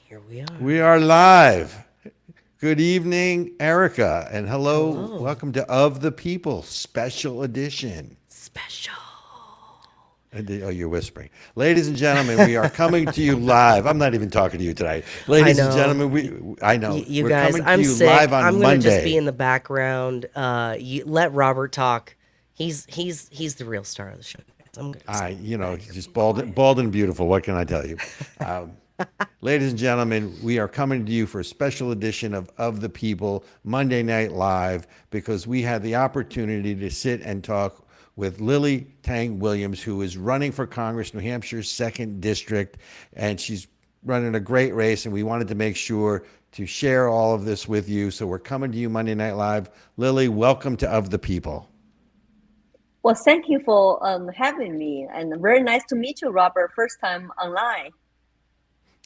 Here we are. We are live. Good evening, Ericka, and hello. Welcome to Of the People Special Edition. Special. Oh, you're whispering. Ladies and gentlemen, we are coming to you live. I'm not even talking to you tonight. Ladies and gentlemen, I know. You guys, coming I'm to you sick. live on I'm Monday. going to just be in the background. You let Robert talk. He's the real star of the show. He's just bald and beautiful. What can I tell you? Ladies and gentlemen, we are coming to you for a special edition of the People Monday Night Live because we had the opportunity to sit and talk with Lily Tang Williams, who is running for Congress, New Hampshire's 2nd District, and she's running a great race, and we wanted to make sure to share all of this with you. So we're coming to you Monday Night Live. Lily, welcome to Of the People. Well, thank you for having me, and very nice to meet you, Robert. First time online.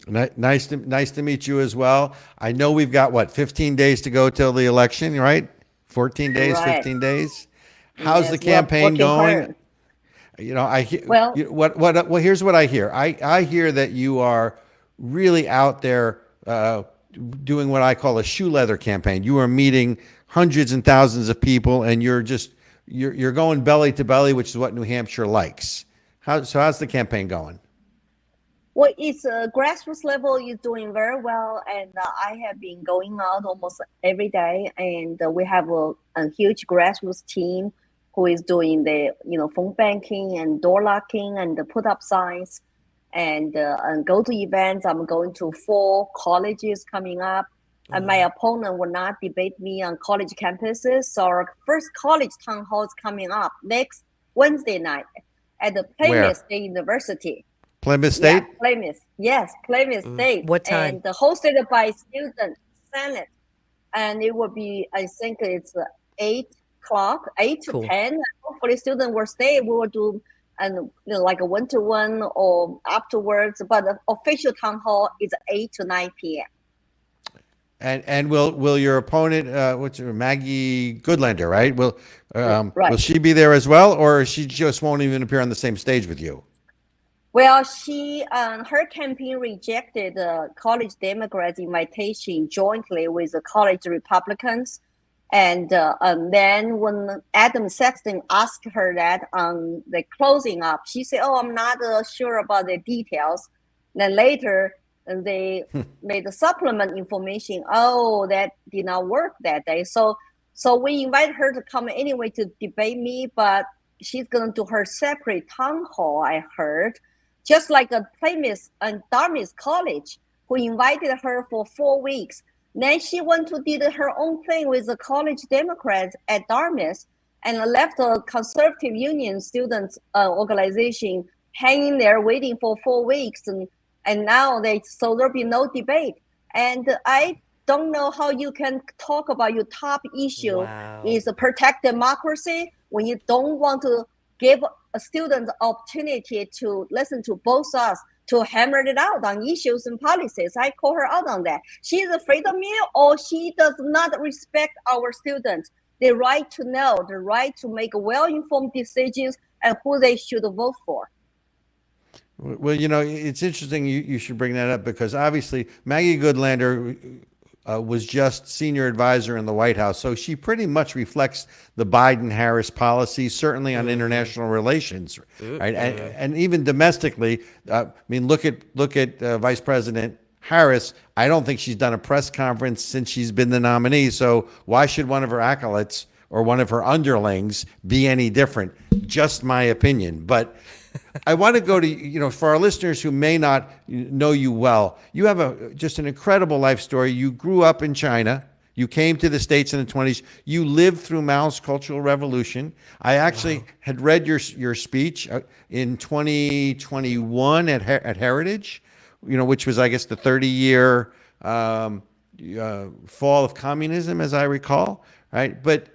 Nice to meet you as well. I know we've got 15 days to go till the election, right? 14 days, right. 15 days. How's the campaign going? Hard. I hear. Well, here's what I hear. I hear that you are really out there doing what I call a shoe leather campaign. You are meeting hundreds and thousands of people, and you're going belly to belly, which is what New Hampshire likes. How's the campaign going? Well, it's grassroots level is doing very well, and I have been going out almost every day, and we have a huge grassroots team who is doing the phone banking and door locking and the put up signs and go to events. I'm going to 4 colleges coming up, and my opponent will not debate me on college campuses. So our first college town hall is coming up next Wednesday night at the Plymouth State University. Plymouth State? Yeah, Plymouth. Yes, Plymouth State. What time? And hosted by Student Senate. And it will be, I think it's 8 to 10. Hopefully students will stay. We will do like a 1-to-1 or afterwards. But the official town hall is 8 to 9 p.m. And will your opponent, Maggie Goodlander, right? Will she be there as well, or she just won't even appear on the same stage with you? Well, her campaign rejected the college Democrats' invitation jointly with the college Republicans. And then when Adam Sexton asked her that on the closing up, she said, I'm not sure about the details. Then later, they made the supplement information. That did not work that day. So we invited her to come anyway to debate me, but she's going to do her separate town hall, I heard. Just like a Plymouth and Dartmouth College, who invited her for 4 weeks. Then she went to did her own thing with the college Democrats at Dartmouth and left a conservative union students organization hanging there waiting for 4 weeks. And now there'll be no debate. And I don't know how you can talk about your top issue is protect democracy when you don't want to give a student opportunity to listen to both sides to hammer it out on issues and policies. I call her out on that. She is afraid of me, or she does not respect our students. The right to know, the right to make well-informed decisions and who they should vote for. Well, it's interesting you should bring that up because obviously Maggie Goodlander was just senior advisor in the White House. So she pretty much reflects the Biden-Harris policy, certainly on international relations, right? And even domestically, look at Vice President Harris. I don't think she's done a press conference since she's been the nominee. So why should one of her acolytes or one of her underlings be any different? Just my opinion. But I want to go to, for our listeners who may not know you well, you have just an incredible life story. You grew up in China. You came to the States in the 1920s. You lived through Mao's Cultural Revolution. I actually had read your speech in 2021 at Heritage, which was, I guess, the 30-year fall of communism, as I recall, right? But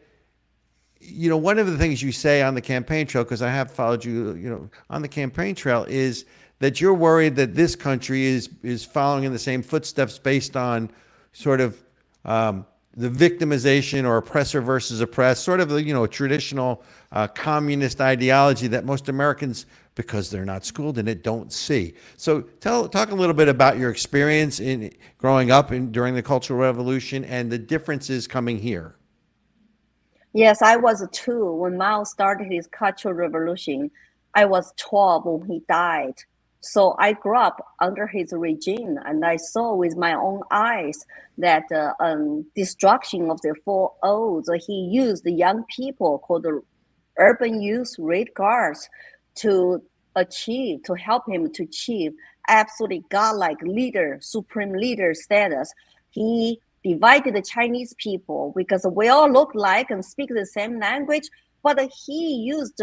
one of the things you say on the campaign trail, because I have followed you, on the campaign trail, is that you're worried that this country is following in the same footsteps based on sort of the victimization or oppressor versus oppressed, sort of a traditional communist ideology that most Americans because they're not schooled in it, don't see. So talk a little bit about your experience in growing up during the Cultural Revolution and the differences coming here. Yes, I was 2 when Mao started his Cultural Revolution. I was 12 when he died. So I grew up under his regime, and I saw with my own eyes that destruction of the 4 O's. He used the young people called the urban youth red guards to help him to achieve absolutely godlike leader, supreme leader status. He divided the Chinese people because we all look like and speak the same language, but he used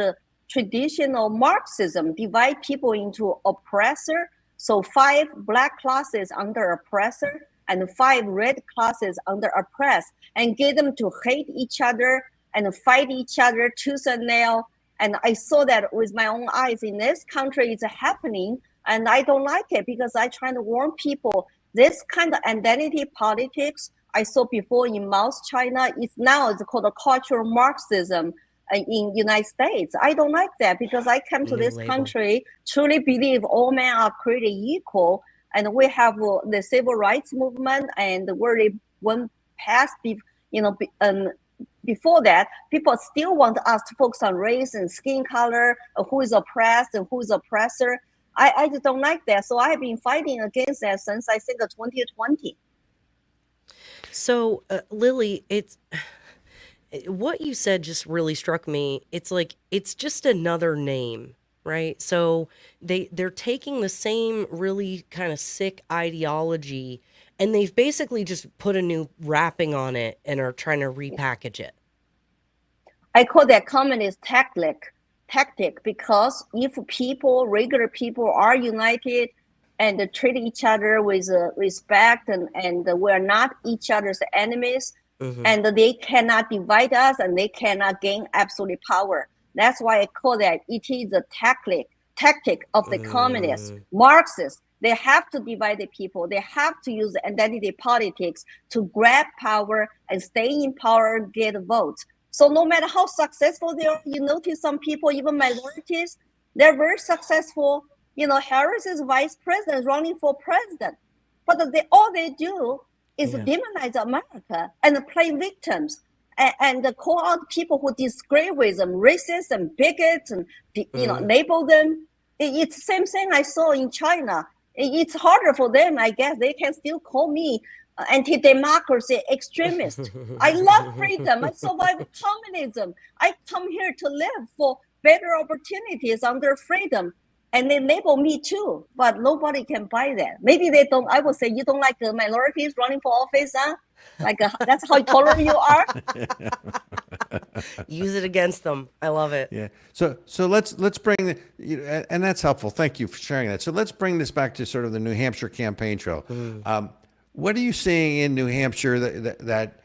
traditional Marxism, divide people into oppressor. So 5 black classes under oppressor and 5 red classes under oppressed, and get them to hate each other and fight each other tooth and nail. And I saw that with my own eyes in this country. It's happening, and I don't like it because I try to warn people. This kind of identity politics I saw before in Mao's China is now it's called a cultural Marxism in United States. I don't like that because I came to this country truly believe all men are created equal, and we have the civil rights movement, and where they went past, before that, people still want us to focus on race and skin color, who is oppressed and who is oppressor. I just don't like that. So I have been fighting against that since I think 2020. So, Lily, it's what you said just really struck me. It's like it's just another name, right? So they're taking the same really kind of sick ideology, and they've basically just put a new wrapping on it and are trying to repackage it. I call that communist tactic because if regular people are united and treat each other with respect and we're not each other's enemies, and they cannot divide us and they cannot gain absolute power. That's why I call that it is a tactic of the communists, Marxists. They have to divide the people. They have to use identity politics to grab power and stay in power and get votes. So no matter how successful they are, you notice some people, even minorities, they're very successful. Harris is vice president running for president, but all they do is demonize America and play victims and call out people who disagree with them, racist and bigots, and label them. It's the same thing I saw in China. It's harder for them, I guess. They can still call me anti-democracy extremist. I love freedom. I survived communism. I come here to live for better opportunities under freedom. And they label me too, but nobody can buy that. Maybe they don't. I would say you don't like the minorities running for office, huh? That's how tolerant you are. Use it against them. I love it. Yeah. So let's bring and that's helpful. Thank you for sharing that. So let's bring this back to sort of the New Hampshire campaign trail. What are you seeing in New Hampshire that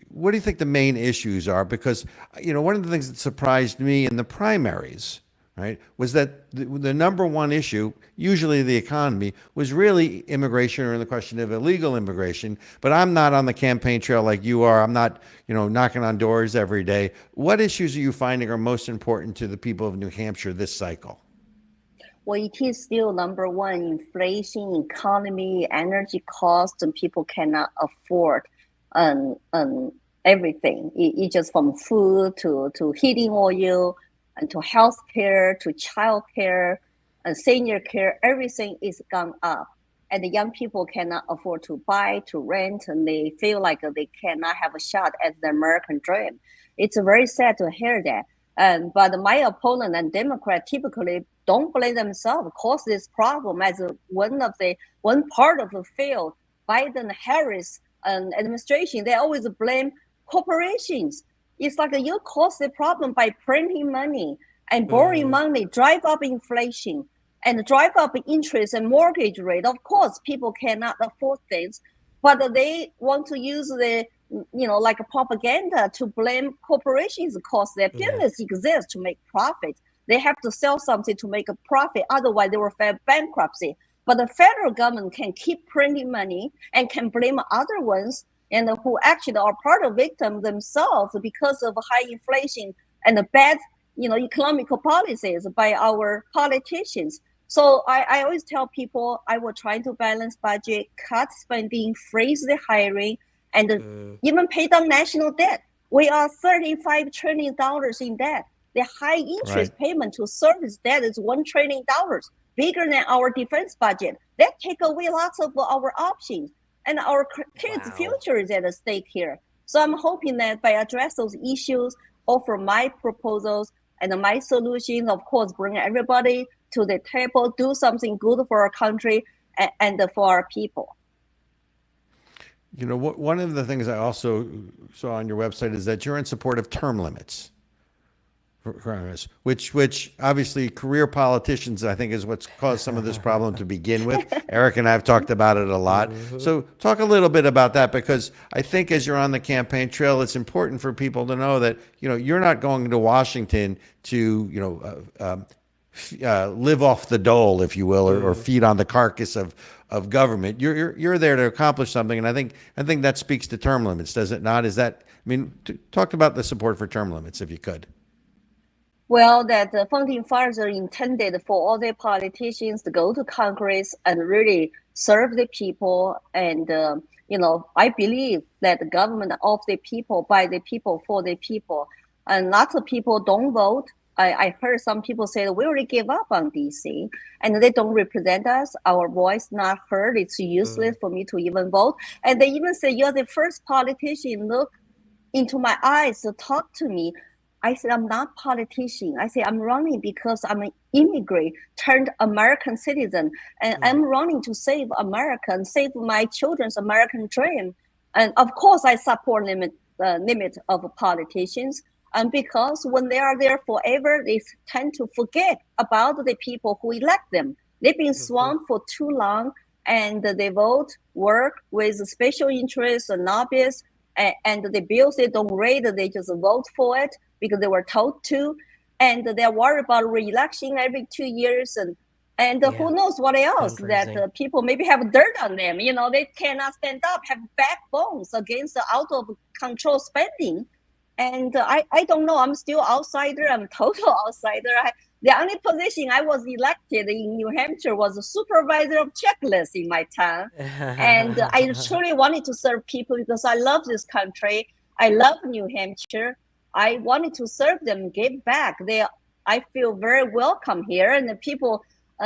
what do you think the main issues are? Because one of the things that surprised me in the primaries, right, was that the number one issue, usually the economy, was really immigration or the question of illegal immigration. But I'm not on the campaign trail like you are. I'm not, knocking on doors every day. What issues are you finding are most important to the people of New Hampshire this cycle? Well, it is still number one: inflation, economy, energy costs, and people cannot afford everything. It's just from food to heating oil, and to health care, to child care, and senior care. Everything is gone up. And the young people cannot afford to buy, to rent, and they feel like they cannot have a shot at the American dream. It's very sad to hear that. But my opponent and Democrat typically don't blame themselves, cause this problem as one part of the failed Biden-Harris administration. They always blame corporations. It's like you cause the problem by printing money and borrowing money, drive up inflation and drive up interest and mortgage rate. Of course, people cannot afford things, but they want to use the, like a propaganda to blame corporations because their business exists to make profit. They have to sell something to make a profit. Otherwise, they will file bankruptcy. But the federal government can keep printing money and can blame other ones and who actually are part of victim themselves because of high inflation and the bad economical policies by our politicians. So I always tell people I will try to balance budget, cut spending, freeze the hiring, and even pay down national debt. We are $35 trillion in debt. The high interest payment to service debt is $1 trillion, bigger than our defense budget. That take away lots of our options, and our kids' future is at stake here. So I'm hoping that by address those issues, offer my proposals and my solutions, of course, bring everybody to the table, do something good for our country and for our people. One of the things I also saw on your website is that you're in support of term limits for Congress, which obviously career politicians, I think, is what's caused some of this problem to begin with. Eric and I have talked about it a lot. So talk a little bit about that, because I think as you're on the campaign trail, it's important for people to know that, you're not going to Washington to, live off the dole, if you will, or feed on the carcass of government. You're there to accomplish something, and I think that speaks to term limits, does it not? Talk about the support for term limits, if you could. Well, that the founding fathers are intended for all the politicians to go to Congress and really serve the people. And, I believe that the government of the people, by the people, for the people. And lots of people don't vote. I heard some people say we already gave up on DC and they don't represent us. Our voice not heard. It's useless for me to even vote. And they even say, you're the first politician, look into my eyes to talk to me. I said, I'm not a politician. I say, I'm running because I'm an immigrant turned American citizen. And I'm running to save America and save my children's American dream. And of course, I support limit of politicians. And because when they are there forever, they tend to forget about the people who elect them. They've been swamped for too long, and they vote, work with special interests and lobbyists, and the bills they don't read, they just vote for it because they were told to, and they're worried about re-election every 2 years, and who knows what else, that people maybe have dirt on them. They cannot stand up, have backbones against the out-of-control spending. And I don't know. I'm still outsider. I'm total outsider. The only position I was elected in New Hampshire was a supervisor of checklists in my town. And I truly wanted to serve people because I love this country. I love New Hampshire. I wanted to serve them, give back. I feel very welcome here. And the people,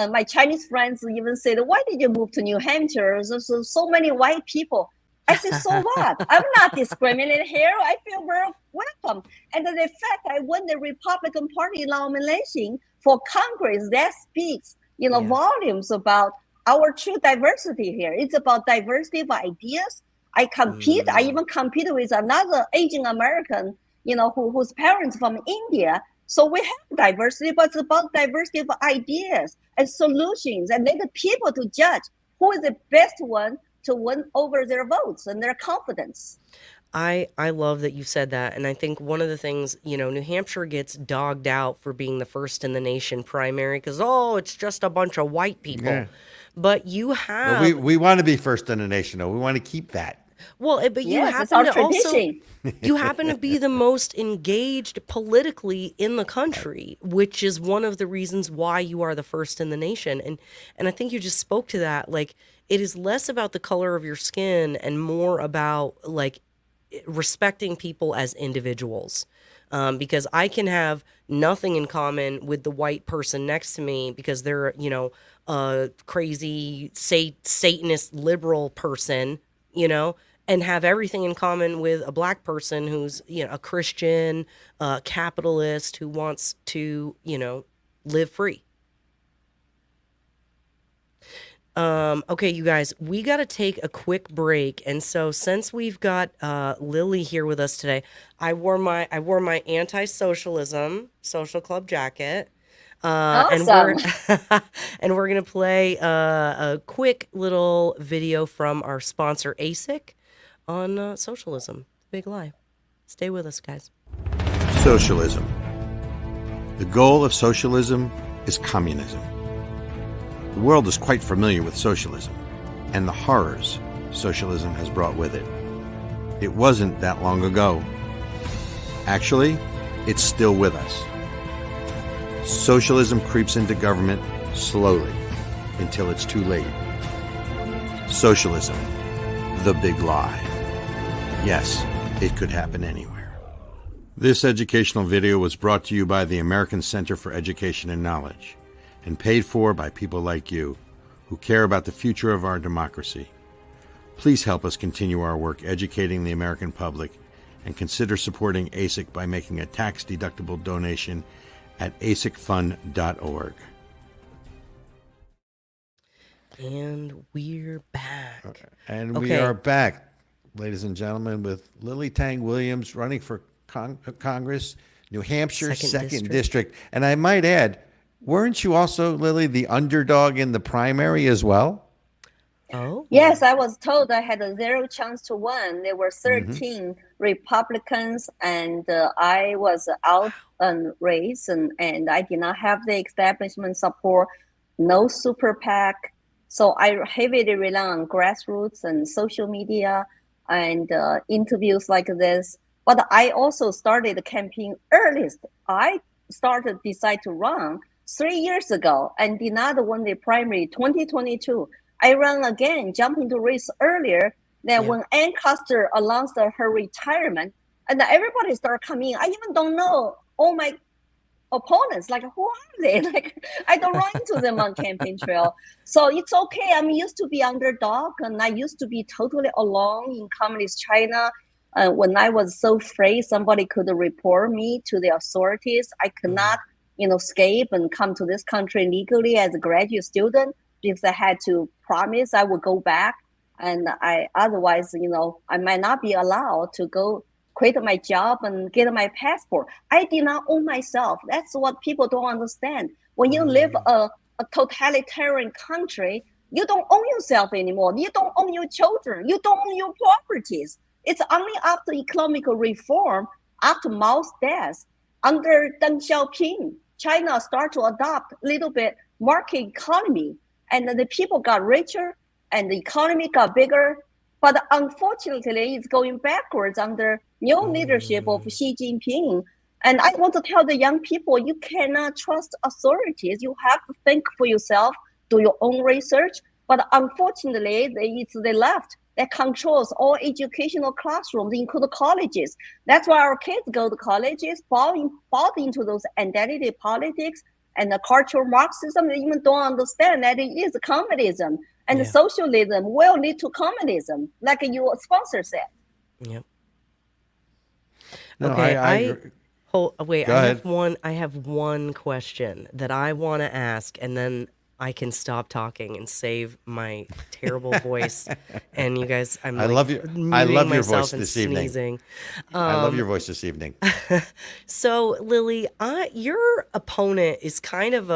my Chinese friends even said, why did you move to New Hampshire? There's so many white people. I said, so what? I'm not discriminated here. I feel very welcome. And the fact I won the Republican Party nomination for Congress, that speaks, volumes about our true diversity here. It's about diversity of ideas. I compete. I even compete with another Asian American, whose parents from India. So we have diversity, but it's about diversity of ideas and solutions, and let the people to judge who is the best one to win over their votes and their confidence. I love that you said that. And I think one of the things, New Hampshire gets dogged out for being the first in the nation primary because, it's just a bunch of white people. Yeah. But you have... Well, we want to be first in the nation, though. We want to keep that. Well, but you happen to also... You happen to be the most engaged politically in the country, which is one of the reasons why you are the first in the nation. And I think you just spoke to that. Like, it is less about the color of your skin and more about like respecting people as individuals. Because I can have nothing in common with the white person next to me because they're, a crazy Satanist liberal person, and have everything in common with a black person who's, a Christian, capitalist who wants to, live free. Okay, you guys, we got to take a quick break. And so since we've got Lily here with us today, I wore my anti-socialism social club jacket. Awesome. And we're going to play a quick little video from our sponsor, ASIC, on socialism. Big lie. Stay with us, guys. Socialism. The goal of socialism is communism. The world is quite familiar with socialism and the horrors socialism has brought with it. It wasn't that long ago. Actually, it's still with us. Socialism creeps into government slowly until it's too late. Socialism, the big lie. Yes, it could happen anywhere. This educational video was brought to you by the American Center for Education and Knowledge and paid for by people like you who care about the future of our democracy. Please help us continue our work educating the American public and consider supporting ASIC by making a tax-deductible donation at asicfund.org. And we're back. And we are back, ladies and gentlemen, with Lily Tang Williams running for Congress, New Hampshire, second district. And I might add, weren't you also, Lily, the underdog in the primary as well? Oh. Yes, I was told I had a zero chance to win. There were 13 Republicans, and I was out on race, and I did not have the establishment support, no super PAC. So I heavily rely on grassroots and social media and interviews like this. But I also started the campaign earliest. I decide to run 3 years ago and did not win the primary 2022. I ran again, jump into race earlier than when Ann Custer announced her retirement, and everybody started coming. I even don't know all my opponents. Like, who are they? Like, I don't run into them on campaign trail. So it's okay. I'm used to be underdog, and I used to be totally alone in communist China. When I was so afraid somebody could report me to the authorities, I could not, escape and come to this country legally as a graduate student. Because I had to promise I would go back, and otherwise, I might not be allowed to go quit my job and get my passport. I did not own myself. That's what people don't understand. When you live a totalitarian country, you don't own yourself anymore. You don't own your children. You don't own your properties. It's only after economic reform, after Mao's death, under Deng Xiaoping, China started to adopt a little bit market economy. And the people got richer and the economy got bigger. But unfortunately, it's going backwards under new leadership of Xi Jinping. And I want to tell the young people, you cannot trust authorities. You have to think for yourself, do your own research. But unfortunately, it's the left that controls all educational classrooms, including colleges. That's why our kids go to colleges, bought into those identity politics, and the cultural Marxism. They even don't understand that it is communism, and the socialism will lead to communism, like your sponsor said. Yep. No, okay, I I have one question that I want to ask, and then I can stop talking and save my terrible voice. And you guys, I love your voice this evening. I love your voice this evening. So, Lily, your opponent is kind of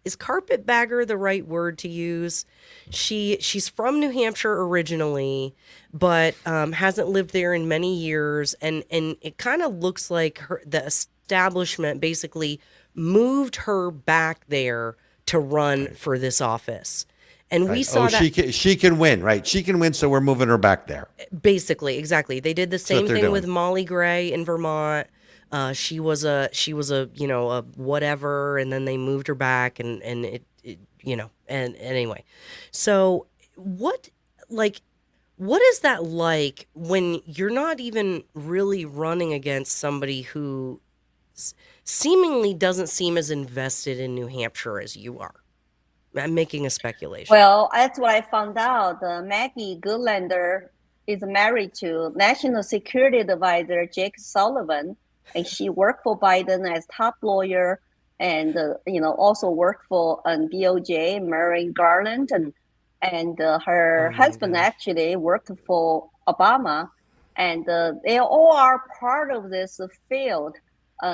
is carpetbagger the right word to use? She's from New Hampshire originally, but hasn't lived there in many years, and it kind of looks like the establishment basically moved her back there to run for this office. And we saw that she can win, right? She can win, so we're moving her back there. Basically, exactly. They did the same thing with Molly Gray in Vermont. She was a a whatever, and then they moved her back, and anyway. So what is that like when you're not even really running against somebody who seemingly doesn't seem as invested in New Hampshire as you are? I'm making a speculation. Well, that's what I found out. Maggie Goodlander is married to National Security Advisor Jake Sullivan, and she worked for Biden as top lawyer, and also worked for DOJ, Merrick Garland, and her husband actually worked for Obama, and they all are part of this field.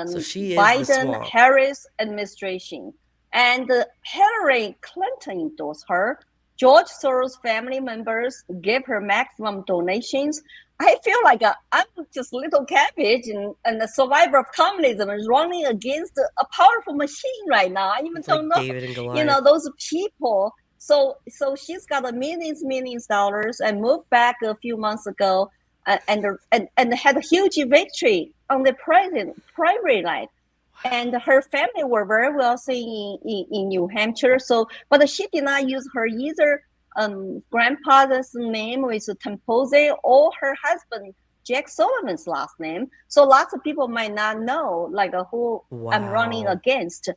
So she is Biden-Harris administration. And Hillary Clinton endorsed her. George Soros family members give her maximum donations. I feel like I'm just little cabbage, and the survivor of communism is running against a powerful machine right now. I even don't know, David and Goliath. Those people. So she's got millions dollars and moved back a few months ago, and had a huge victory on the primary night. And her family were very wealthy in New Hampshire. So, but she did not use her either grandfather's name with Tempose or her husband Jack Sullivan's last name. So lots of people might not know like who I'm running Wow. against.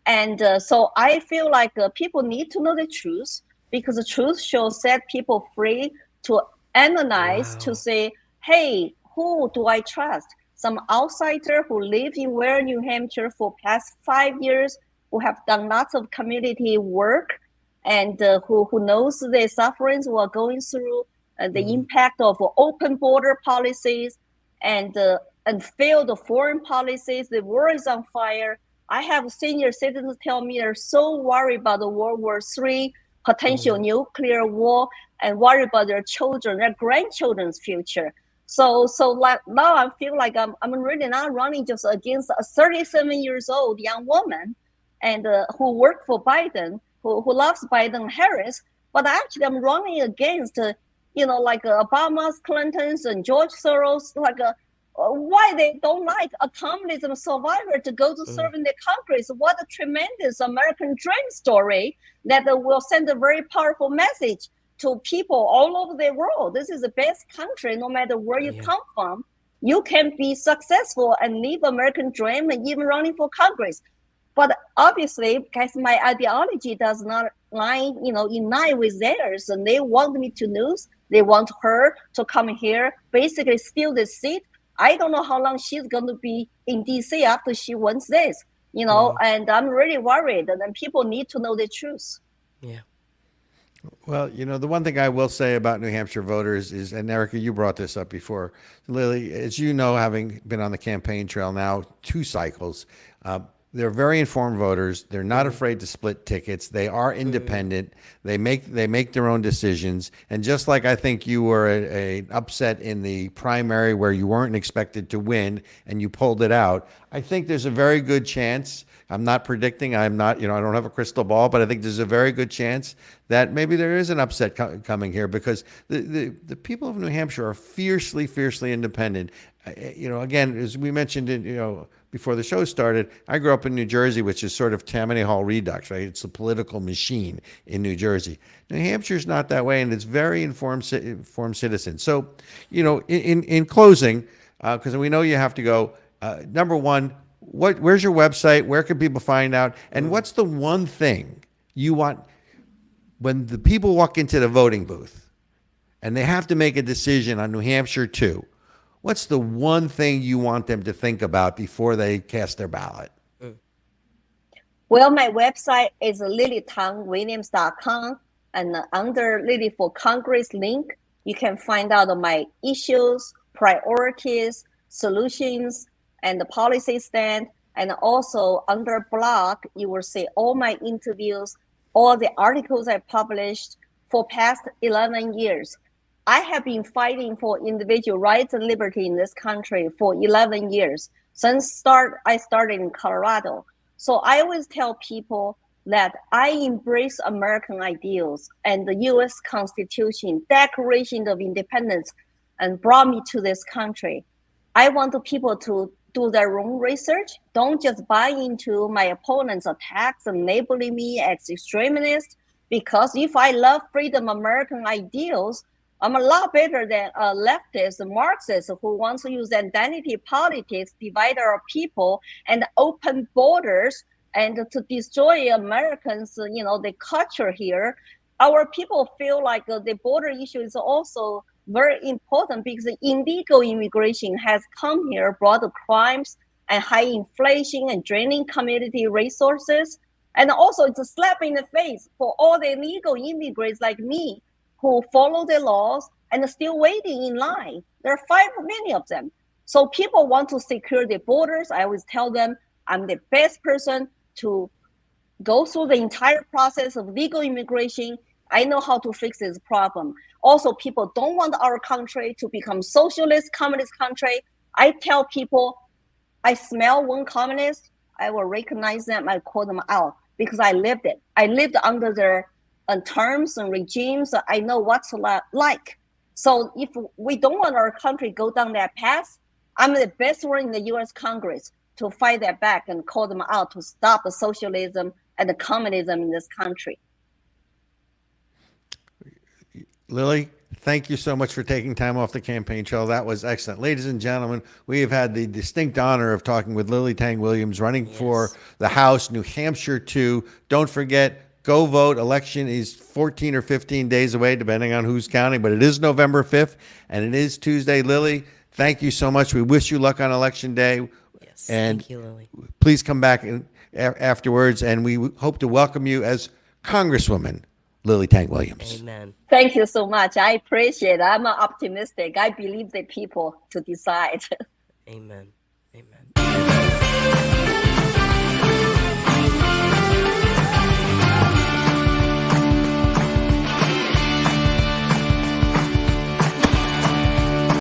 And so I feel like people need to know the truth, because the truth shall set people free to analyze, to Wow. say, hey, who do I trust? Some outsider who live in Ware, New Hampshire for past 5 years, who have done lots of community work, and who knows the sufferings we're going through, the impact of open border policies and failed foreign policies. The world is on fire. I have senior citizens tell me they're so worried about the World War III, potential nuclear war, and worried about their children, their grandchildren's future. So like now I feel like I'm really not running just against a 37 years old young woman, and who worked for Biden, who loves Biden Harris, but actually I'm running against like Obama's, Clinton's, and George Soros, like why they don't like a communism survivor to go to serve in the Congress. What a tremendous American dream story that will send a very powerful message to people all over the world. This is the best country, no matter where you come from. You can be successful and live American dream and even running for Congress. But obviously, because my ideology does not line, in line with theirs, and they want me to lose. They want her to come here, basically steal the seat. I don't know how long she's going to be in D.C. after she wins this, and I'm really worried. And then people need to know the truth. Yeah. Well, the one thing I will say about New Hampshire voters is, and Ericka, you brought this up before, Lily, as you know, having been on the campaign trail now 2 cycles, they're very informed voters. They're not afraid to split tickets. They are independent. They make their own decisions. And just like I think you were an upset in the primary where you weren't expected to win and you pulled it out, I think there's a very good chance. I'm not predicting. I'm not. I don't have a crystal ball, but I think there's a very good chance that maybe there is an upset coming here, because the people of New Hampshire are fiercely, fiercely independent. Again, as we mentioned, before the show started, I grew up in New Jersey, which is sort of Tammany Hall Redux, right? It's the political machine in New Jersey. New Hampshire's not that way, and it's very informed citizens. So, in closing, because we know you have to go, number one, where's your website? Where can people find out? And what's the one thing you want when the people walk into the voting booth and they have to make a decision on New Hampshire 2? What's the one thing you want them to think about before they cast their ballot? Well, my website is lilytangwilliams.com, and under Lily for Congress link, you can find out my issues, priorities, solutions, and the policy stand. And also under blog, you will see all my interviews, all the articles I published for past 11 years. I have been fighting for individual rights and liberty in this country for 11 years. Since I started in Colorado. So I always tell people that I embrace American ideals and the U.S. Constitution, Declaration of Independence, and brought me to this country. I want the people to do their own research. Don't just buy into my opponent's attacks and labeling me as extremist, because if I love freedom, American ideals, I'm a lot better than a leftist Marxist who wants to use identity politics, divide our people, and open borders, and to destroy Americans, the culture here. Our people feel like the border issue is also very important, because illegal immigration has come here, brought crimes and high inflation and draining community resources. And also it's a slap in the face for all the illegal immigrants like me, who follow the laws and are still waiting in line. There are 5 million of them. So people want to secure the borders. I always tell them I'm the best person to go through the entire process of legal immigration. I know how to fix this problem. Also, people don't want our country to become socialist, communist country. I tell people, I smell one communist, I will recognize them, I call them out, because I lived it. I lived under their terms and regimes. I know what's like. So if we don't want our country to go down that path, I'm the best one in the U.S. Congress. to fight their back and call them out to stop the socialism and the communism in this country. Lily, thank you so much for taking time off the campaign trail. That was excellent. Ladies and gentlemen, we have had the distinct honor of talking with Lily Tang Williams, running for the House, New Hampshire 2. Don't forget, go vote. Election is 14 or 15 days away, depending on who's counting, but it is November 5th, and it is Tuesday. Lily, thank you so much. We wish you luck on Election Day. Yes, and thank you, Lily. Please come back afterwards, and we hope to welcome you as Congresswoman Lily Tang Williams. Amen. Thank you so much. I appreciate it. I'm optimistic. I believe the people to decide. Amen.